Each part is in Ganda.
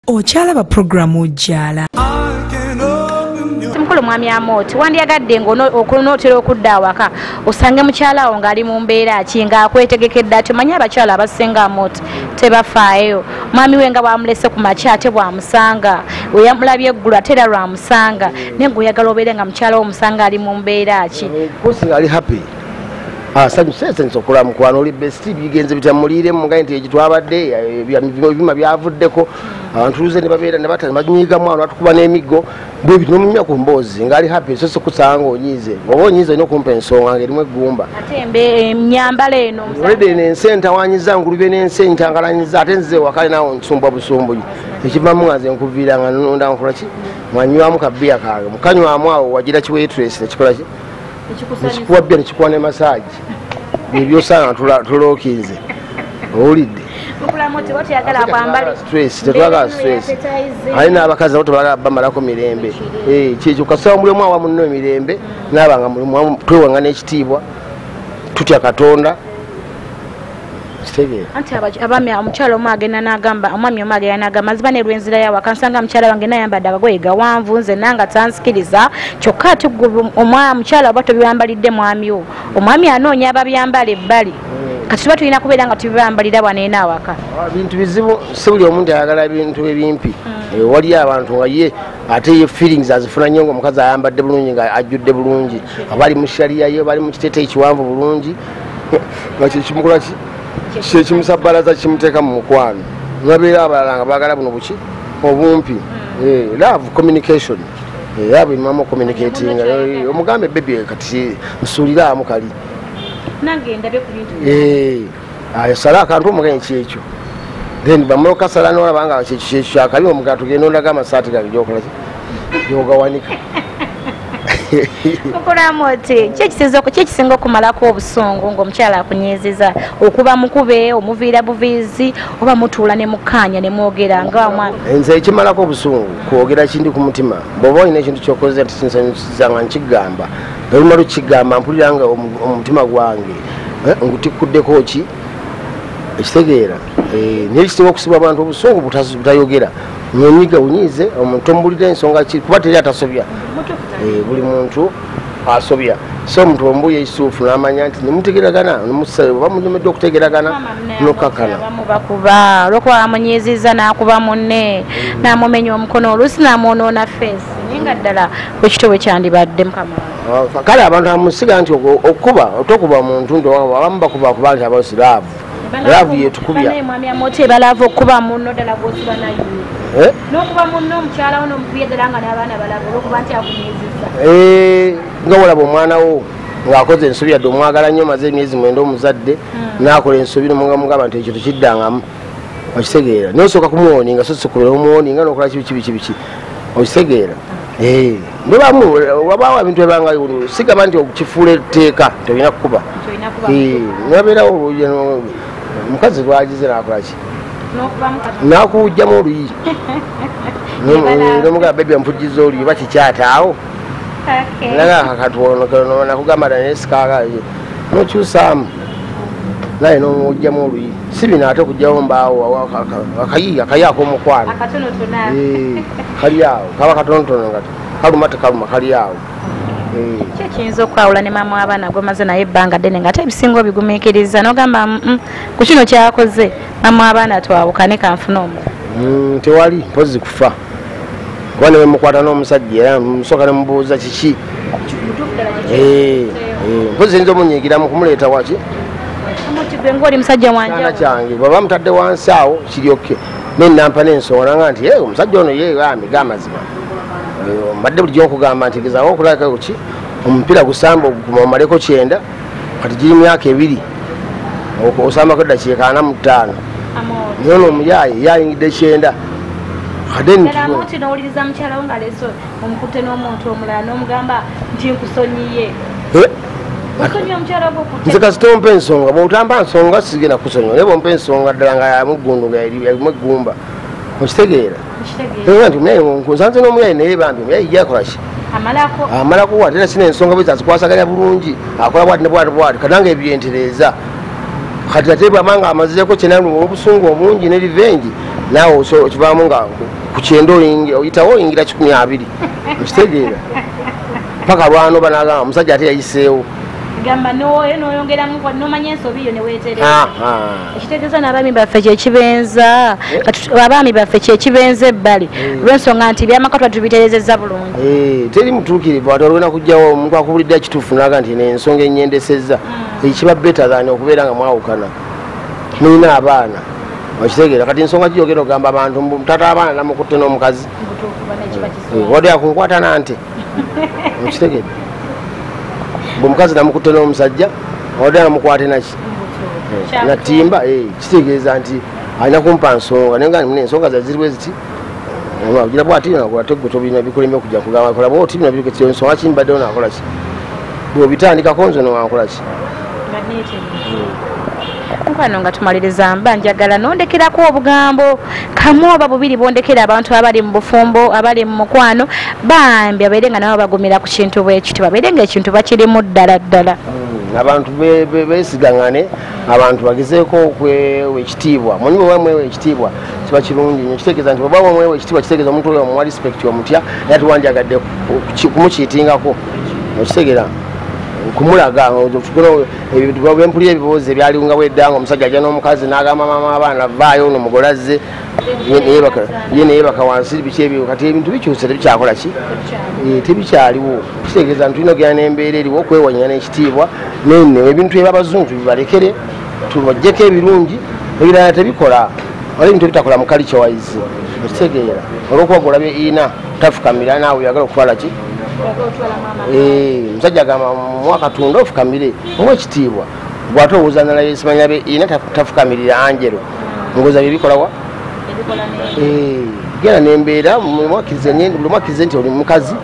Okyalaba programu Wujjaala. Mukulu mwami Amooti wandyagadde ng'onootera okudda awaka osange mukyala wo ng'ali mu mbeera ki ng'akwetegekedde ati omanyi abakyala abasinga Amooti tebafaayo. Mwami we nga bwamulese ku makya ate bwamusanga weyamulabye eggulu ate era lwamusanga naye ng'oyagala obeere nga mukyala wo omusanga ali mu mbeera ki. Ali happy. Sanyusa okulamukwano oli besti bigenze bitamuliire mugaye nti egitwabadde ebyuma byavuddeko abantu luze ne babeera ne batanyiga mwana atukuba n'emiggo bwe binomunya ku mboozi ngali happy so kusanga onyize oba onyize ino kumpa ensonga ngerimu eggumba ate emyambala eno olede n'ensenta wanyiza ngulube n'ensenta ngalanyiza ate nzize wakale nawo nsumba busumbuyi ekivamu nga nze nkuviira nga nonda nkola ki mwanywamu kabbiya kange mukanywamu awo wagira kiweetresi nekikola ki ekikuwa bya nekikuwa ne massage byosanga tulookinze owulidde tetwagala stress ali n'abakazi abo tebagala bamalako mirembe kyekyo kasaba mulimu awa munno emirembe naabanga mulimu twewanga n'ekitiibwa tutya Katonda anti abami omukyala omu agenda n'agamba omwami omu agenda n'agamba nziba n'erwenzira yawe akansanga mukyala wange nayambadde akagoye gawanvu nze nanga tansikiriza kyokka ati omukyala oba tobiyambalidde mwami wo omwami anoonya ababyambala ebbali kati tuba tulina kubeera nga tubibambalira bwaneena awaka bintu bizibu si buli omuntu ayagala ebintu ebimpi wali abantu nga ye ate ye feelings azifuna nnyo ngaomukazi ayambadde bulungi nga ajjudde bulungi abali mu shaliya ye bali mu kiteeteeyi kiwanvu bulungi nga kyekimukola ki kyekimusabalaza kimuteeka mu mukwano nabeera abalala nga baagala buno buki obumpi love communication abo imamu communicating omugambe bebi kati nsuuliraamu kali sala akantu omugenyi kyekyo then bamala okasala nolabanga kyekyo kyakabi omugala tugenda ondaga amasaati gange gyokola gyogawanika. Mukulu Amooti kyekisinga okumalako obusungu ng'omukyala akunyiiziza okuba mukube omuviira buviizi oba mutuula ne mukkaanya ne mwogera nga nze ekimalako obusungu kwogera kindi ku mutima bw'oba olina ekintu kyokoze nti kinsanyusiza nga nkigamba olumala okikigamba mpulira nga omutima gwange ngutikuddeko ki ekitegeera naye kisinga okusibwa abantu obusungu butayogera nonyiga unyize omuntu ombulira ensonga ki kuba teri atasobya buli muntu asobya so omuntu ombuye isuufu n'amanya nti nemutegeragana oba munyumidde okutegeragana nokakana bamubakuba olwokuba amunyiiziza n'akuba munne n'amumenya omukono oluusi n'amwonoona feesi naye nga ddala bwekityo bwe kyandibadde mukama kale abantu amusiga nti okuba otokuba muntu nti abamu bakubakuba nti abasi laavu yetukubya mwami Amooti ebalaavu okuba munno ddala gwosiba nayo n'okuba munno omukyala wo n'omukubya ddala nga n'abaana balaba olwokuba nti akunyiiziza nga walaba omwana wo ng'akoze ensobi yadde omwagala nnyo maze emyezi 9 omuzadde n'akola ensobi nomugamba nti ekyo tekiddangamu okitegeera nosooka kumuwoninga so sikubera omuwoninga n'okola kibiki okitegeera bwe bamu wabaawo ebintu ebanga sigamba nti okifuula etteeka tolina kukuba nabeerawo omukazi lwagize nakola ki nakuwujjamu oluyi nomugamba bebi ampujjiza oluyi oba kikyataawo nakugamba nanesikaka nokyusaamu naye nomuwujjamu oluyi si bino ate okugjawo mbaawo akayi ak'omukwano kali awo kaba katonotono nga kaluma tekaluma kali awo kyekiyinza okwawula ne maama w'abaana gwemaze naye ebbanga ddene nga ate ebisinga obigumiikiriza nogamba ku kino kyakoze maama w'abaana twawukane kanfuna omu tewali mpozi kufa kuba ne bemukwata n'omusajja era musooka ne mubuuza kiki mpozi yinza omunyiigira mu kumuleeta waki gwe ng'oli musajja wange kyange bwaba mutadde wansi awo kiryoke nenampa n'ensonga nanga nti omusajja ono ye amiga amazima mbadde buli gyokugamba nti gezaako okulabika kuki omupiira gusamba omaleko 9 kati giri myaka 2 osambako eddakiika 45 naye ono omuyaye yayingidde 9 Amooti n'owuliriza mukyala wo ng'aleese omukutte n'omuntu omulala n'omugamba nti nkusonyiye nze kasita ompa ensonga bwotamba nsonga sigenda kusonyiwa naye bwompa ensonga ddala nga yamugundu nga yalimu eggumba okitegeera nti omuyayi nsanze n'omuyayi naye bambi omuyayi yakola ki amalako ate era sina ensonga bwe zazikwasaganya bulungi akola bwati ne bwati kananga ebyentereeza kati ate bwamanga amazireko kyenanu obusungu obungi ne revenge naawe okivaamu nga ku kyenda oyitawo oyingira 12 okitegeera paka lwano banagamba omusajja ate yayiseewo gamba noyongeramu nomanya ensobi yo neweetereza ekitegeeza n'abaami baffe kyekibenza abaami baffe kyekibenza ebbali lw'ensonga nti byamaka twa tubitereezezza bulungi teri mutuukirivu ate olwena kujjawo omuntu akubulidde ekituufu naga nti nensonga enyendesezza ekiba betazani okubeera nga mwawukana mulina abaana okitegeera kati ensonga kijogera ogamba abantu tata abaana namukutte n'omukazi wadde akunkwata nante okitegeera bwemukazi namukutte n'omusajja wadde namukwate naki natimba kitegeeza nti alina kumpa nsonga naye nga ensonga zaziriwe ziti gira bwati nakolate gwe tobirina bikuleme okujja kugamba kola bwoti bino biriketiyo ensonga kimbaddewo nakola ki bwobitandikako nze nowankola ki nkwano nga tumaliriza mba njagala nondekerako obugambo kamu oba bubiri bondekera abantu abali mu bufumbo abali mu mukwano bambi abaire nga nabo bagumira ku kintu bwekiti babaire nga ekintu bakirimu ddala ddala abantu besigangane abantu bagezeeko okwewa ekitiibwa mwenyi bwebamwewa ekitiibwa kiba kirungi nyo kitegeeza nti bweba bamwewa ekitiibwa kitegeeza omuntu oyo muwa respect omutya era tiwanjagadde kumukiitingako okitegeera kumulaga bwempulira ebibuuzo ebyaliwo nga bweddanga omusajja ajja n'omukazi n'agamba mama abaana vaayo nomugole azze ye neyebaka wansi biki ebyo kati ebintu bikyuse tebikyakola ki tebikyaliwo kitegeeza nti tulina ogera n'embeera eriwo okwewanyana n'ekitiibwa nene ebintu ebyabazungu bibalekere tubajjeko ebirungi ebirala tebikola wala ebintu ebitakola mu culture wise okitegeera olwokuba olabye ina tafukamira naawe oyagala okutwala ki omusajja agamba mwakatunda ofukamire owa ekitiibwa bwate owuuza nalayo esimanya be ina tafukamirira angelo ngoza byebikolawa genda nembeera buli nti oli mukazi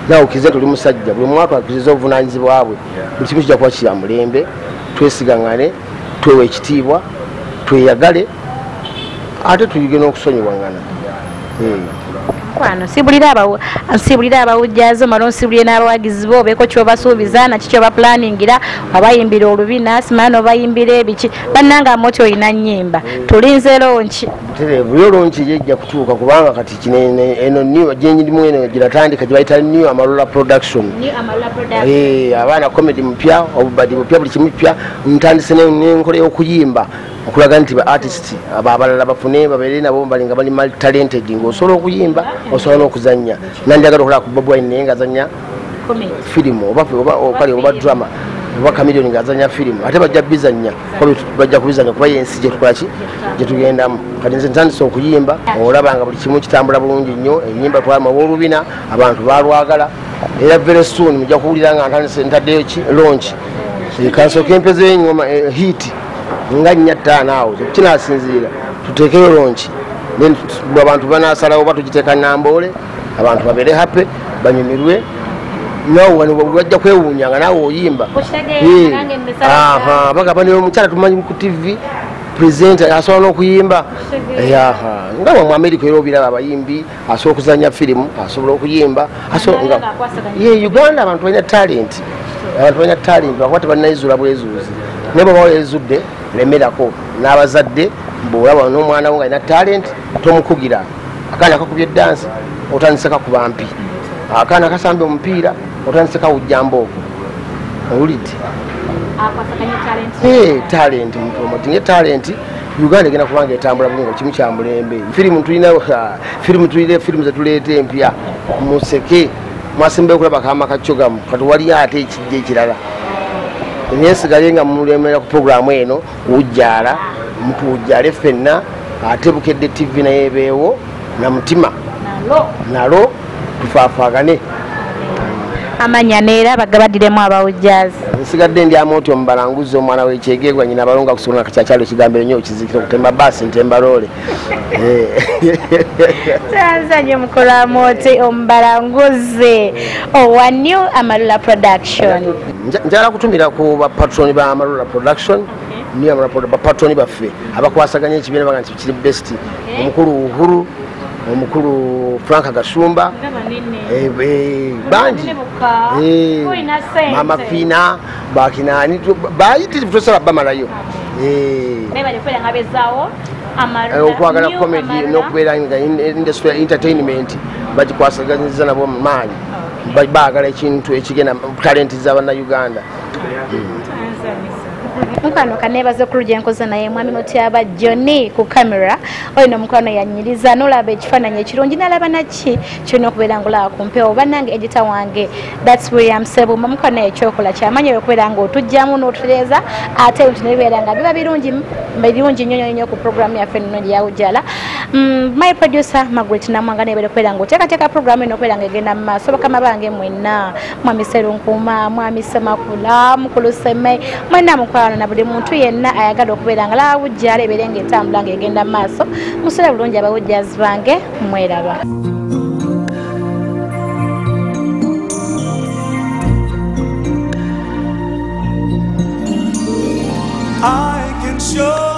nawe okirize nti oli musajja buli mwaka akiriza obuvunanyizibwabwe buli kimu kijja kuba kya mulembe twesigangane twewa ekitiibwa tweyagale ate tuyige n'okusonyiwangana kwano nsibulira abawujjaazi omala onsibulire n'abawagizi bo obeeko kyobasuubiza naki kyobaplaningira abayimbira olubina simana obayimbira ebiki bannanga Amooti olina nnyimba tulinze lonki buyo lonki yejja kutuuka kubanga kati eno new gyenyirimu eno giratandika gyebayita new amalula production abaana comedy mupya obubadi bupya buli kimu pya ntandise n'enkola y'okuyimba okulaga nti ba artist abalala bafune babeere nabo balinga bali multi talented ng'osobola okuyimba osobola n'okuzannya nanjagala okulaba ku Bob Wine naye ng'azannya firimu oba drama oba kamiliyoni ng'azannya firimu ate bajja bizannya bajja kubizannya kuba yensi gyetukola ki gyetugendamu kati nze ntandise okuyimba olaba nga buli kimu kitambula bulungi nnyo ennyimba twalima olw'olubina abantu balwagala era very soon mujja kuwulira nga ntaddeyo ki launch kansooka empezo y'engoma hit nga 4-5 awo kinasinziira tuteekeyo lonki abantu banasalawo batugiteeka namboole abantu babeere happy banyumirwe nawe wano bajja kwewuunya nga naawe oyimba bagamba ne omukyala tumanyi ku tv presenter asobola n'okuyimba nga mu America era obiraba abayimbi asobola okuzanya firimu asobola okuyimba Uganda abantu balina talent bakuba tebalinayizuula bwezuuzi naye bwe bawa ezudde lemerako n'abazadde bw'olaba n'omwana wo nga alina talent tomukugira akaana kakubye dansi otandise kakuba mpi akaana kasamba omupiira otandise kawujjambooko owulidde talent mupromotinge talent Uganda egenda kubanga etambula bulungi kimu kya mulembe firimu firimu zetuleeta empya museke mwasembeyo okulaba kaama kacyogamu kati waliyo ate ekijja ekirala enyensigale nga mulemera ku programu eno Wujjaala mutuwujjaale ffenna ate Bukedde TV naye ebeewo na mutima nalo tufaafaagane amanya neera bagabadiremu abawujjaazi nsigadde ndi Amooti Obubalanguzi omwana w'ekyegegwa nyina balonga kusobola kakyakyalo ekigambo ennyo okizikira okutemba baasi ntemba loole tanzanye mukola Amooti Obubalanguzi owa new Amalula production njala kutumira ku bapatroni ba Amalula production new Amalula bapatroni baffe abakwasaganya ekibiina baga nti kiri best omukulu Uhuru omukulu Frank Gashumba banji mama Fina bakinani bayitirivu tosala bamalayo bali okubeera nga bezaawo okwagala comedy n'okubeera nga industry ya entertainment bagikwasaganyiza nabo mu maanyi baagala ekintu ekigenda talenti z'abannayuganda. Mukwano kanebaze okulugya enkoze naye mwami mutyaba Johnny ku kamera olina omukwano yanyiriza n'olaba ekifaananyi ekirungi n'alaba naki kirina okubeera ng'olaba ku mpewo bannange edita wange that's William Sebuma mukwano ekyokola kyamanyi okubeera ng'otujjamu n'otutereeza ate ebintu ne bibeera nga biba birungi nnyo ku programu yaffe ennungi ya Wujjaala. My producer Margaret Namwanga nebeera okubeera ng'oteekateeka programu eno okubeera ng'egenda mu maaso bakama bange mwenna mwami Serunkuuma mwami Semakula mukulu Seme mwenna mukwano na buli muntu yenna ayagala okubeera nga laba Wujjaala ebeere ng'etambula ng'egenda mu maaso musole bulungi abawujjaazi bange mweraba. I can show